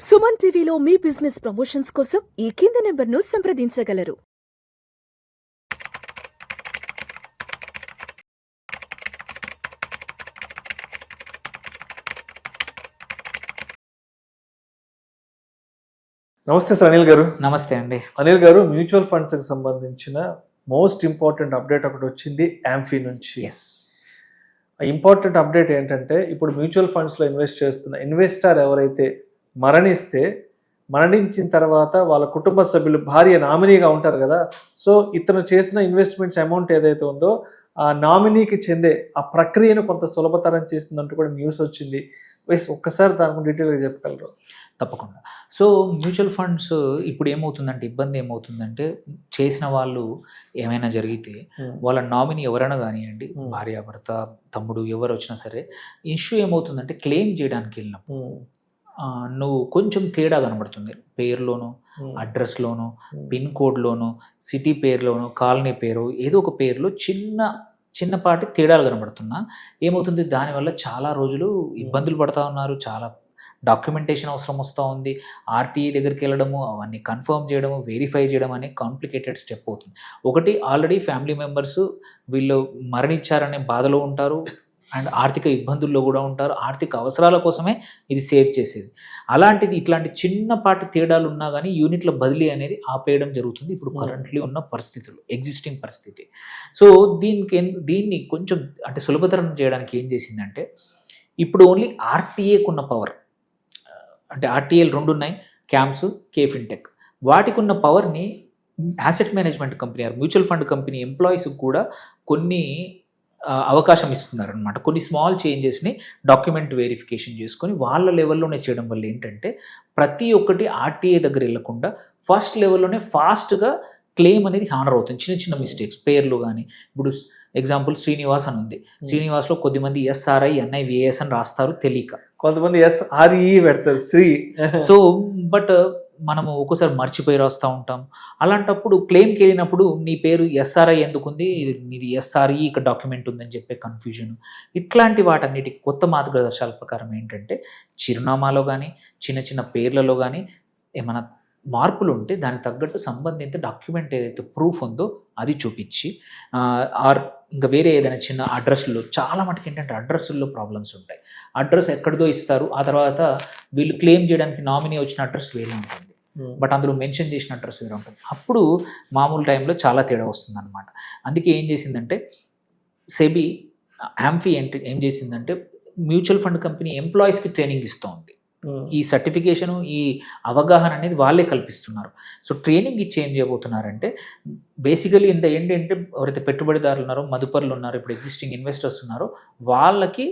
సుమన్ టీవీలో మీ business promotions కోసం ఈ కింది నెంబర్ను సంప్రదించగలరు. నమస్తే సార్ అనిల్ గారు. నమస్తే అండి. అనిల్ గారు, మ్యూచువల్ ఫండ్స్ కి సంబంధించిన మోస్ట్ ఇంపార్టెంట్ అప్డేట్ ఒకటి వచ్చింది యాంఫీ నుంచి. ఇంపార్టెంట్ అప్డేట్ ఏంటంటే, ఇప్పుడు మ్యూచువల్ ఫండ్స్ లో ఇన్వెస్ట్ చేస్తున్న ఇన్వెస్టర్ ఎవరైతే మరణించిన తర్వాత వాళ్ళ కుటుంబ సభ్యులు భార్య నామినీగా ఉంటారు కదా, సో ఇతను చేసిన ఇన్వెస్ట్మెంట్స్ అమౌంట్ ఏదైతే ఉందో ఆ నామినీకి చెందే ఆ ప్రక్రియను కొంత సులభతరం చేస్తుందంటూ కూడా న్యూస్ వచ్చింది. ఒక్కసారి దాని డీటెయిల్గా చెప్పగలరు? తప్పకుండా. సో మ్యూచువల్ ఫండ్స్ ఇప్పుడు ఏమవుతుందంటే, ఇబ్బంది ఏమవుతుందంటే, చేసిన వాళ్ళు ఏమైనా జరిగితే వాళ్ళ నామినీ ఎవరైనా కానివ్వండి, భార్యాభర్త, తమ్ముడు, ఎవరు వచ్చినా సరే, ఇష్యూ ఏమవుతుందంటే క్లెయిమ్ చేయడానికి వెళ్ళినప్పుడు నువ్వు కొంచెం తేడా కనబడుతుంది. పేరులోను, అడ్రస్లోను, పిన్ కోడ్లోను, సిటీ పేరులోను, కాలనీ పేరు, ఏదో ఒక పేరులో చిన్నపాటి తేడాలు కనబడుతున్నా ఏమవుతుంది, దానివల్ల చాలా రోజులు ఇబ్బందులు పడుతూ ఉన్నారు. చాలా డాక్యుమెంటేషన్ అవసరం వస్తూ ఉంది. ఆర్టీఐ దగ్గరికి వెళ్ళడము, అవన్నీ కన్ఫర్మ్ చేయడము, వెరిఫై చేయడం అనే కాంప్లికేటెడ్ స్టెప్ అవుతుంది. ఒకటి, ఆల్రెడీ ఫ్యామిలీ మెంబర్స్ వీళ్ళు మరణించారనే బాధలో ఉంటారు అండ్ ఆర్థిక ఇబ్బందుల్లో కూడా ఉంటారు. ఆర్థిక అవసరాల కోసమే ఇది సేవ్ చేసేది. అలాంటిది ఇట్లాంటి చిన్నపాటి తేడాలు ఉన్నా కానీ యూనిట్ల బదిలీ అనేది ఆపేయడం జరుగుతుంది ఇప్పుడు కరెంట్లీ ఉన్న పరిస్థితులు, ఎగ్జిస్టింగ్ పరిస్థితి. సో దీన్ని కొంచెం అంటే సులభతరం చేయడానికి ఏం చేసిందంటే, ఇప్పుడు ఓన్లీ ఆర్టీఏకు ఉన్న పవర్, అంటే ఆర్టీఏలు 2 ఉన్నాయి, క్యాంప్స్, కేఫిన్టెక్. వాటికి ఉన్న పవర్ని asset management company, mutual fund company ఎంప్లాయీస్కి కూడా కొన్ని అవకాశం ఇస్తున్నారనమాట. కొన్ని స్మాల్ చేంజెస్ని డాక్యుమెంట్ వెరిఫికేషన్ చేసుకొని వాళ్ళ లెవెల్లోనే చేయడం వల్ల ఏంటంటే, ప్రతి ఒక్కటి ఆర్టీఏ దగ్గర వెళ్ళకుండా ఫస్ట్ లెవెల్లోనే ఫాస్ట్గా క్లెయిమ్ అనేది హానర్ అవుతుంది. చిన్న మిస్టేక్స్, పేర్లు కానీ, ఇప్పుడు ఎగ్జాంపుల్ శ్రీనివాస్ అని ఉంది, శ్రీనివాస్లో కొద్దిమంది ఎస్ఆర్ఐ ఎన్ఐవిఏఎస్ అని రాస్తారు తెలియక, కొంతమంది ఎస్ఆర్ఈ పెడతారు శ్రీ. సో బట్ మనము ఒక్కోసారి మర్చిపోయి రాస్తూ ఉంటాం. అలాంటప్పుడు క్లెయిమ్కి వెళ్ళినప్పుడు నీ పేరు ఎస్ఆర్ఐ ఎందుకుంది, నీది ఎస్ఆర్ఈ ఇక్కడ డాక్యుమెంట్ ఉందని చెప్పే కన్ఫ్యూజన్. ఇట్లాంటి వాటన్నిటికి కొత్త మార్గదర్శకాల ప్రకారం ఏంటంటే, చిరునామాలో కానీ చిన్న పేర్లలో కానీ ఏమైనా మార్పులు ఉంటే దానికి తగ్గట్టు సంబంధిత డాక్యుమెంట్ ఏదైతే ప్రూఫ్ ఉందో అది చూపించి, ఆర్ ఇంకా వేరే ఏదైనా చిన్న అడ్రస్లో, చాలా మటుకు ఏంటంటే అడ్రస్లో ప్రాబ్లమ్స్ ఉంటాయి. అడ్రస్ ఎక్కడిదో ఇస్తారు, ఆ తర్వాత వీళ్ళు క్లెయిమ్ చేయడానికి నామినీ వచ్చిన అడ్రస్ వేరే ఉంటుంది, బట్ అందులో మెన్షన్ చేసిన అడ్రస్ వేరే ఉంటుంది. అప్పుడు మామూలు టైంలో చాలా తేడా వస్తుంది అనమాట. అందుకే ఏం చేసిందంటే సెబీ, యాంఫీ ఏం చేసిందంటే, మ్యూచువల్ ఫండ్ కంపెనీ ఎంప్లాయీస్కి ట్రైనింగ్ ఇస్తుంది. ఈ సర్టిఫికేషను, ఈ అవగాహన అనేది వాళ్ళే కల్పిస్తున్నారు. సో ట్రైనింగ్ ఇచ్చి ఏం చేయబోతున్నారంటే, బేసికలీ ఏంటంటే ఎవరైతే పెట్టుబడిదారులు ఉన్నారో, మదుపరులు ఉన్నారో, ఇప్పుడు ఎగ్జిస్టింగ్ ఇన్వెస్టర్స్ ఉన్నారో, వాళ్ళకి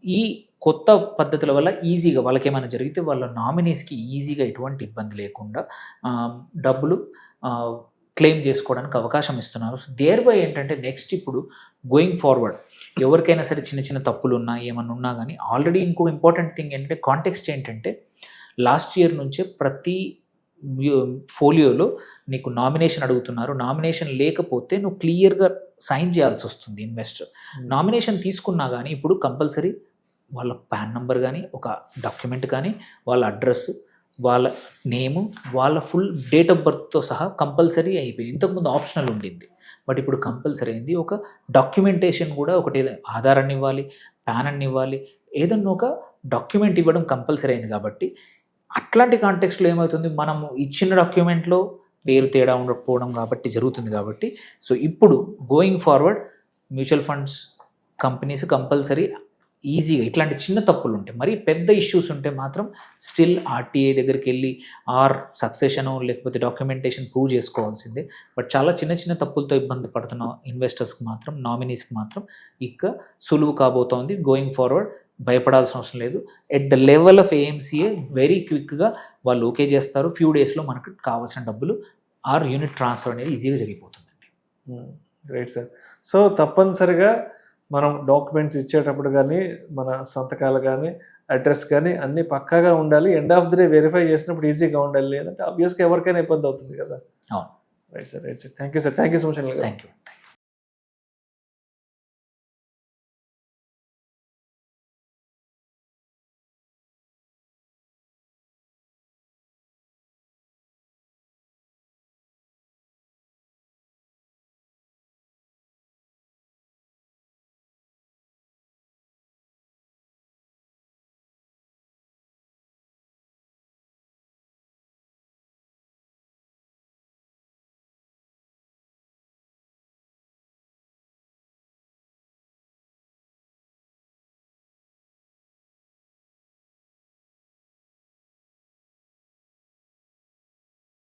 ఈ కొత్త పద్ధతుల వల్ల ఈజీగా వాళ్ళకి ఏమైనా జరిగితే వాళ్ళ నామినీస్కి ఈజీగా ఎటువంటి ఇబ్బంది లేకుండా డబ్బులు క్లెయిమ్ చేసుకోవడానికి అవకాశం ఇస్తున్నారు. సో దేర్ బై ఏంటంటే, నెక్స్ట్ ఇప్పుడు గోయింగ్ ఫార్వర్డ్ ఎవరికైనా సరే చిన్న తప్పులు ఉన్నా, ఏమన్నా ఉన్నా కానీ, ఆల్రెడీ ఇంకో ఇంపార్టెంట్ థింగ్ ఏంటంటే, కాంటెక్స్ట్ ఏంటంటే, లాస్ట్ ఇయర్ నుంచే ప్రతి ఫోలియోలో నీకు నామినేషన్ అడుగుతున్నారు. నామినేషన్ లేకపోతే నువ్వు క్లియర్గా సైన్ చేయాల్సి వస్తుంది ఇన్వెస్టర్. నామినేషన్ తీసుకున్నా కానీ ఇప్పుడు కంపల్సరీ వాళ్ళ పాన్ నెంబర్ కానీ, ఒక డాక్యుమెంట్ కానీ, వాళ్ళ అడ్రస్, వాళ్ళ నేము, వాళ్ళ ఫుల్ డేట్ ఆఫ్ బర్త్తో సహా కంపల్సరీ అయిపోయింది. ఇంతకుముందు ఆప్షనల్ ఉండింది, బట్ ఇప్పుడు కంపల్సరీ అయింది. ఒక డాక్యుమెంటేషన్ కూడా ఒకటి, ఆధార్ అని ఇవ్వాలి, పాన్ అని ఇవ్వాలి, ఏదన్నా ఒక డాక్యుమెంట్ ఇవ్వడం కంపల్సరీ అయింది. కాబట్టి అట్లాంటి కాంటెక్స్ట్లో ఏమవుతుంది, మనము ఇచ్చిన డాక్యుమెంట్లో పేరు తేడా ఉండకపోవడం కాబట్టి జరుగుతుంది. కాబట్టి సో ఇప్పుడు going forward mutual funds companies compulsory ఈజీగా ఇట్లాంటి చిన్న తప్పులు ఉంటాయి, మరి పెద్ద ఇష్యూస్ ఉంటే మాత్రం స్టిల్ ఆర్టీఐ దగ్గరికి వెళ్ళి ఆర్ సక్సెషను లేకపోతే డాక్యుమెంటేషన్ ప్రూవ్ చేసుకోవాల్సిందే. బట్ చాలా చిన్న తప్పులతో ఇబ్బంది పడుతున్న ఇన్వెస్టర్స్కి మాత్రం, నామినీస్కి మాత్రం ఇక సులువు కాబోతోంది. గోయింగ్ ఫార్వర్డ్ భయపడాల్సిన అవసరం లేదు. At the level of AMCA very క్విక్గా వాళ్ళు ఓకే చేస్తారు. ఫ్యూ డేస్లో మనకు కావాల్సిన డబ్బులు ఆర్ యూనిట్ ట్రాన్స్ఫర్ అనేది ఈజీగా జరిగిపోతుందండి. Right sir. సో తప్పనిసరిగా మనం డాక్యుమెంట్స్ ఇచ్చేటప్పుడు కానీ, మన సంతకాలు కానీ, అడ్రస్ కానీ అన్నీ పక్కాగా ఉండాలి. End of the day verify చేసినప్పుడు ఈజీగా ఉండాలి, లేదంటే ఆబ్వియస్గా ఎవరికైనా ఇబ్బంది అవుతుంది కదా. అవును. Right sir. Thank you sir. Thank you so much. Thank you.